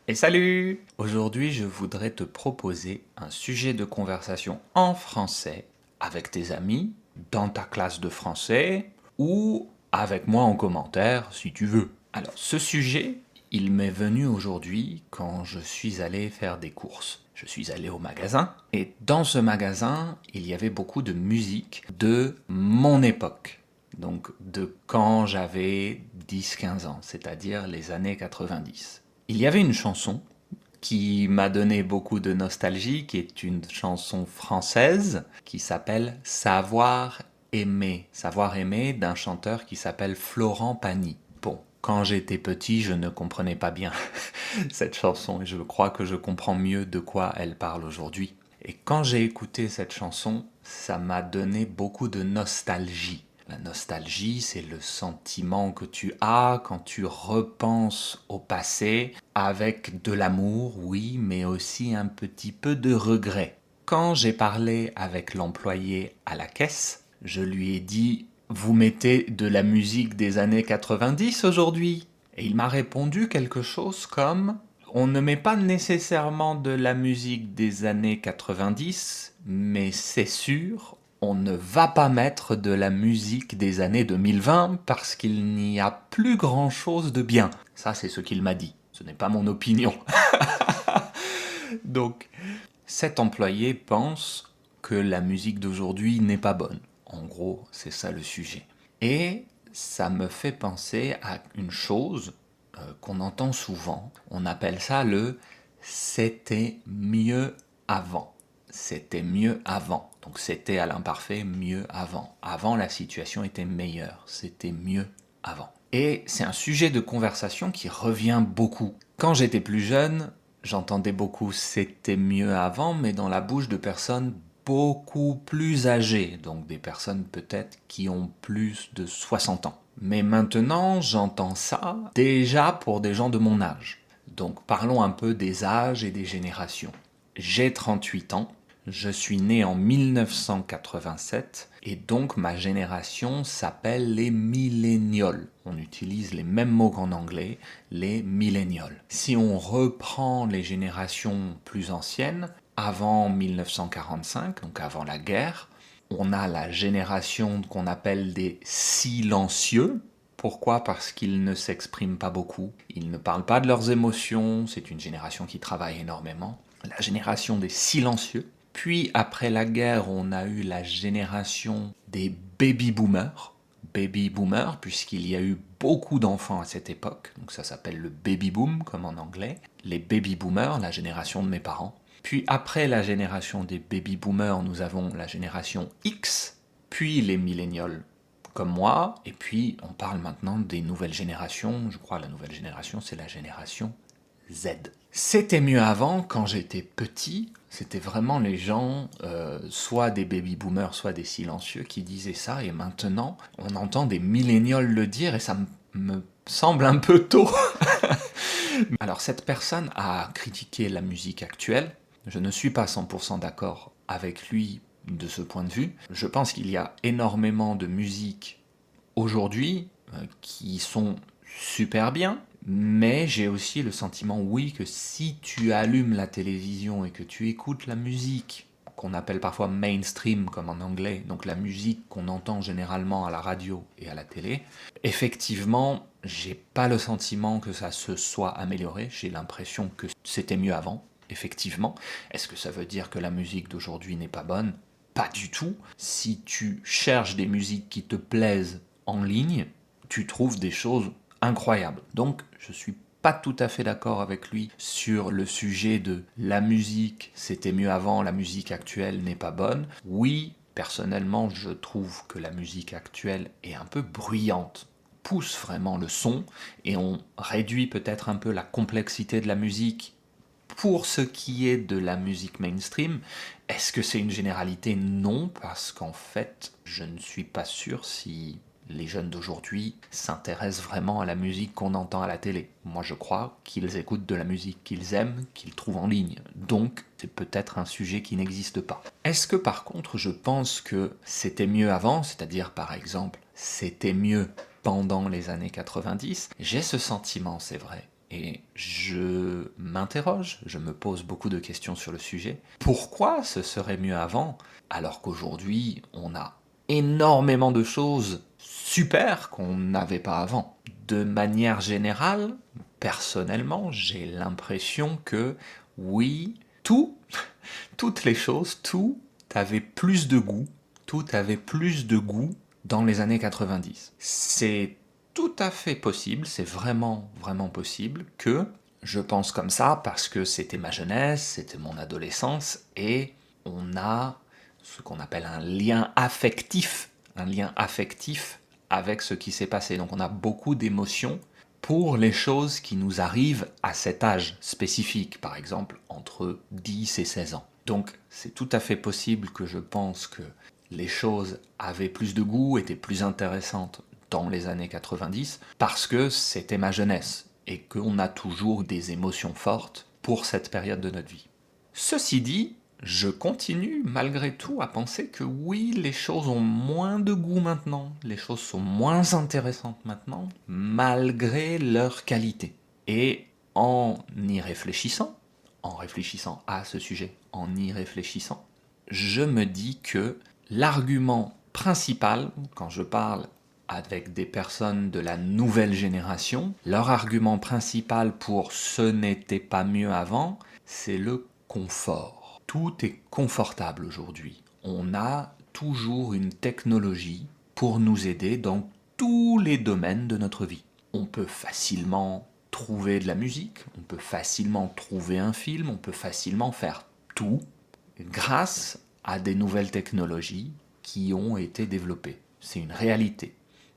Et salut! Aujourd'hui, je voudrais te proposer un sujet de conversation en français avec tes amis, dans ta classe de français, ou avec moi en commentaire si tu veux. Alors, ce sujet, il m'est venu aujourd'hui quand je suis allé faire des courses. Je suis allé au magasin, et dans ce magasin, il y avait beaucoup de musique de mon époque. Donc de quand j'avais 10-15 ans, c'est-à-dire les années 90. Il y avait une chanson qui m'a donné beaucoup de nostalgie, qui est une chanson française qui s'appelle Savoir aimer. Savoir aimer d'un chanteur qui s'appelle Florent Pagny. Bon, quand j'étais petit, je ne comprenais pas bien cette chanson et je crois que je comprends mieux de quoi elle parle aujourd'hui. Et quand j'ai écouté cette chanson, ça m'a donné beaucoup de nostalgie. La nostalgie, c'est le sentiment que tu as quand tu repenses au passé avec de l'amour, oui, mais aussi un petit peu de regret. Quand j'ai parlé avec l'employé à la caisse, je lui ai dit vous mettez de la musique des années 90 aujourd'hui? Et il m'a répondu quelque chose comme on ne met pas nécessairement de la musique des années 90, mais c'est sûr, on ne va pas mettre de la musique des années 2020 parce qu'il n'y a plus grand chose de bien. Ça, c'est ce qu'il m'a dit. Ce n'est pas mon opinion. Donc, cet employé pense que la musique d'aujourd'hui n'est pas bonne. En gros, c'est ça le sujet. Et ça me fait penser à une chose qu'on entend souvent. On appelle ça le c'était mieux avant. C'était mieux avant. Donc c'était à l'imparfait mieux avant. Avant, la situation était meilleure. C'était mieux avant. Et c'est un sujet de conversation qui revient beaucoup. Quand j'étais plus jeune, j'entendais beaucoup c'était mieux avant, mais dans la bouche de personnes beaucoup plus âgées, donc des personnes peut-être qui ont plus de 60 ans. Mais maintenant, j'entends ça déjà pour des gens de mon âge. Donc parlons un peu des âges et des générations. J'ai 38 ans, je suis né en 1987 et donc ma génération s'appelle les millénioles. On utilise les mêmes mots qu'en anglais, les millénioles. Si on reprend les générations plus anciennes, avant 1945, donc avant la guerre, on a la génération qu'on appelle des silencieux. Pourquoi? Parce qu'ils ne s'expriment pas beaucoup, ils ne parlent pas de leurs émotions, c'est une génération qui travaille énormément. La génération des silencieux. Puis après la guerre, on a eu la génération des baby-boomers. Baby-boomers, puisqu'il y a eu beaucoup d'enfants à cette époque, donc ça s'appelle le baby-boom comme en anglais. Les baby-boomers, la génération de mes parents. Puis après la génération des baby-boomers, nous avons la génération X, puis les millénioles comme moi, et puis on parle maintenant des nouvelles générations. Je crois que la nouvelle génération, c'est la génération Z. C'était mieux avant, quand j'étais petit, c'était vraiment les gens, soit des baby-boomers, soit des silencieux, qui disaient ça, et maintenant, on entend des millénioles le dire, et ça me semble un peu tôt. Alors, cette personne a critiqué la musique actuelle. Je ne suis pas 100% d'accord avec lui de ce point de vue. Je pense qu'il y a énormément de musique aujourd'hui qui sont super bien, mais j'ai aussi le sentiment, oui, que si tu allumes la télévision et que tu écoutes la musique, qu'on appelle parfois mainstream comme en anglais, donc la musique qu'on entend généralement à la radio et à la télé, effectivement, j'ai pas le sentiment que ça se soit amélioré, j'ai l'impression que c'était mieux avant, effectivement. Est-ce que ça veut dire que la musique d'aujourd'hui n'est pas bonne? Pas du tout. Si tu cherches des musiques qui te plaisent en ligne, tu trouves des choses incroyables. Donc, je suis pas tout à fait d'accord avec lui sur le sujet de la musique, c'était mieux avant, la musique actuelle n'est pas bonne. Oui, personnellement, je trouve que la musique actuelle est un peu bruyante, pousse vraiment le son, et on réduit peut-être un peu la complexité de la musique pour ce qui est de la musique mainstream. Est-ce que c'est une généralité? Non, parce qu'en fait, je ne suis pas sûr si les jeunes d'aujourd'hui s'intéressent vraiment à la musique qu'on entend à la télé. Moi, je crois qu'ils écoutent de la musique qu'ils aiment, qu'ils trouvent en ligne. Donc, c'est peut-être un sujet qui n'existe pas. Est-ce que par contre, je pense que c'était mieux avant, c'est-à-dire par exemple, c'était mieux pendant les années 90? J'ai ce sentiment, c'est vrai. Et je m'interroge, je me pose beaucoup de questions sur le sujet. Pourquoi ce serait mieux avant, alors qu'aujourd'hui, on a énormément de choses super qu'on n'avait pas avant? De manière générale, personnellement, j'ai l'impression que oui, toutes les choses, tout avait plus de goût, tout avait plus de goût dans les années 90. C'est tout à fait possible, c'est vraiment, vraiment possible que je pense comme ça parce que c'était ma jeunesse, c'était mon adolescence et on a ce qu'on appelle un lien affectif avec ce qui s'est passé. Donc on a beaucoup d'émotions pour les choses qui nous arrivent à cet âge spécifique, par exemple entre 10 et 16 ans. Donc c'est tout à fait possible que je pense que les choses avaient plus de goût, étaient plus intéressantes dans les années 90, parce que c'était ma jeunesse, et qu'on a toujours des émotions fortes pour cette période de notre vie. Ceci dit, je continue malgré tout à penser que oui, les choses ont moins de goût maintenant, les choses sont moins intéressantes maintenant, malgré leur qualité. Et en y réfléchissant à ce sujet, en y réfléchissant, je me dis que l'argument principal, quand je parle avec des personnes de la nouvelle génération, leur argument principal pour ce n'était pas mieux avant, c'est le confort. Tout est confortable aujourd'hui. On a toujours une technologie pour nous aider dans tous les domaines de notre vie. On peut facilement trouver de la musique, on peut facilement trouver un film, on peut facilement faire tout grâce à des nouvelles technologies qui ont été développées. C'est une réalité.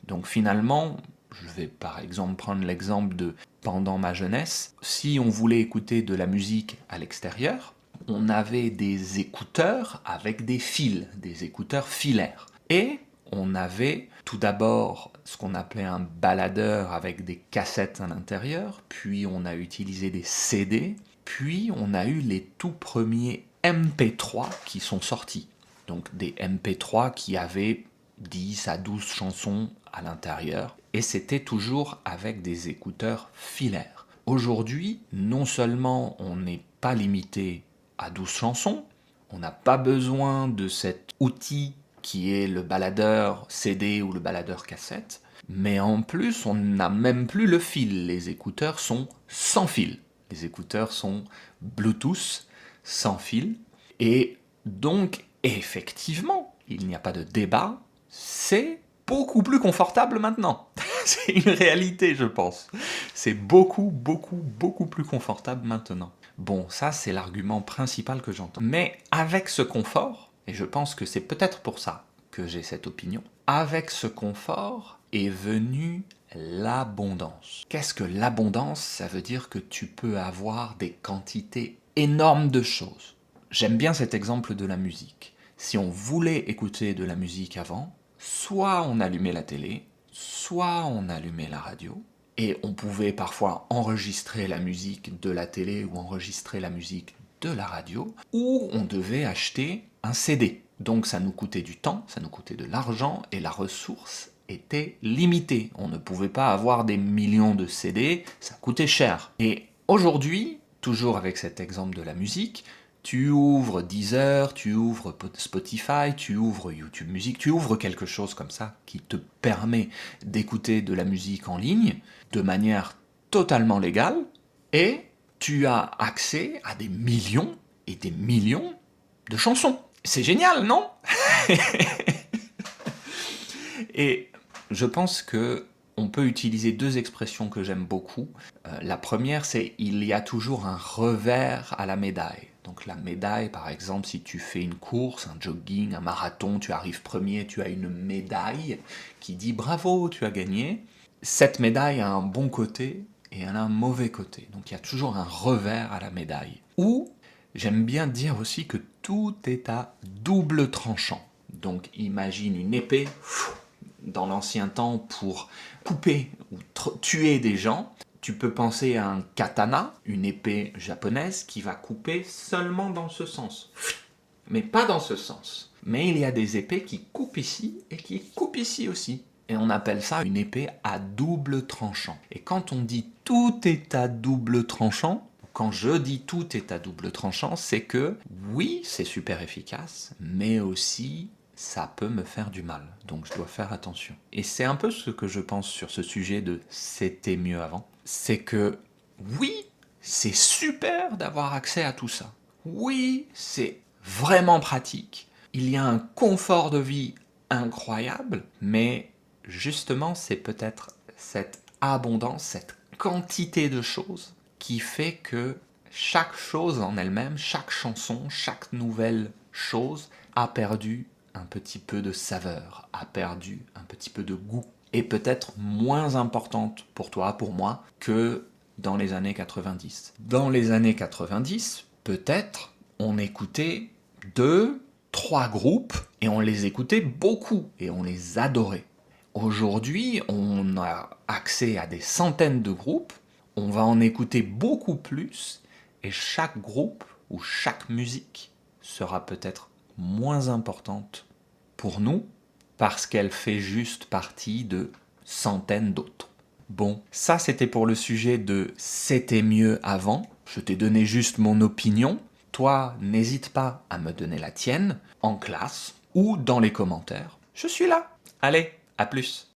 Donc finalement, je vais par exemple prendre l'exemple de pendant ma jeunesse, si on voulait écouter de la musique à l'extérieur, on avait des écouteurs avec des fils, des écouteurs filaires. Et on avait tout d'abord ce qu'on appelait un baladeur avec des cassettes à l'intérieur, puis on a utilisé des CD, puis on a eu les tout premiers MP3 qui sont sortis. Donc des MP3 qui avaient 10 à 12 chansons à l'intérieur, et c'était toujours avec des écouteurs filaires. Aujourd'hui, non seulement on n'est pas limité à 12 chansons, on n'a pas besoin de cet outil qui est le baladeur CD ou le baladeur cassette, mais en plus on n'a même plus le fil, les écouteurs sont sans fil. Les écouteurs sont Bluetooth sans fil, et donc effectivement, il n'y a pas de débat, c'est beaucoup plus confortable maintenant. C'est une réalité, je pense. C'est beaucoup, beaucoup, beaucoup plus confortable maintenant. Bon, ça c'est l'argument principal que j'entends. Mais avec ce confort, et je pense que c'est peut-être pour ça que j'ai cette opinion, avec ce confort est venue l'abondance. Qu'est-ce que l'abondance? Ça veut dire que tu peux avoir des quantités énormes de choses. J'aime bien cet exemple de la musique. Si on voulait écouter de la musique avant, soit on allumait la télé, soit on allumait la radio, et on pouvait parfois enregistrer la musique de la télé ou enregistrer la musique de la radio, ou on devait acheter un CD. Donc ça nous coûtait du temps, ça nous coûtait de l'argent, et la ressource était limitée. On ne pouvait pas avoir des millions de CD, ça coûtait cher. Et aujourd'hui, toujours avec cet exemple de la musique, tu ouvres Deezer, tu ouvres Spotify, tu ouvres YouTube Music, tu ouvres quelque chose comme ça qui te permet d'écouter de la musique en ligne de manière totalement légale, et tu as accès à des millions et des millions de chansons. C'est génial, non? Et je pense que on peut utiliser deux expressions que j'aime beaucoup. La première, c'est il y a toujours un revers à la médaille. Donc la médaille, par exemple, si tu fais une course, un jogging, un marathon, tu arrives premier, tu as une médaille qui dit bravo, tu as gagné. Cette médaille a un bon côté et elle a un mauvais côté. Donc il y a toujours un revers à la médaille. Ou j'aime bien dire aussi que tout est à double tranchant. Donc imagine une épée dans l'ancien temps pour couper ou tuer des gens. Tu peux penser à un katana, une épée japonaise qui va couper seulement dans ce sens, mais pas dans ce sens. Mais il y a des épées qui coupent ici et qui coupent ici aussi. Et on appelle ça une épée à double tranchant. Et quand on dit tout est à double tranchant, quand je dis tout est à double tranchant, c'est que oui, c'est super efficace, mais aussi ça peut me faire du mal. Donc je dois faire attention. Et c'est un peu ce que je pense sur ce sujet de c'était mieux avant. C'est que oui, c'est super d'avoir accès à tout ça. Oui, c'est vraiment pratique. Il y a un confort de vie incroyable, mais justement, c'est peut-être cette abondance, cette quantité de choses qui fait que chaque chose en elle-même, chaque chanson, chaque nouvelle chose a perdu un petit peu de saveur, a perdu un petit peu de goût, et peut-être moins importante pour toi, pour moi, que dans les années 90. Dans les années 90, peut-être, on écoutait 2, 3 groupes, et on les écoutait beaucoup, et on les adorait. Aujourd'hui, on a accès à des centaines de groupes, on va en écouter beaucoup plus, et chaque groupe ou chaque musique sera peut-être moins importante pour nous parce qu'elle fait juste partie de centaines d'autres. Bon, ça c'était pour le sujet de c'était mieux avant. Je t'ai donné juste mon opinion. Toi, n'hésite pas à me donner la tienne en classe ou dans les commentaires. Je suis là. Allez, à plus.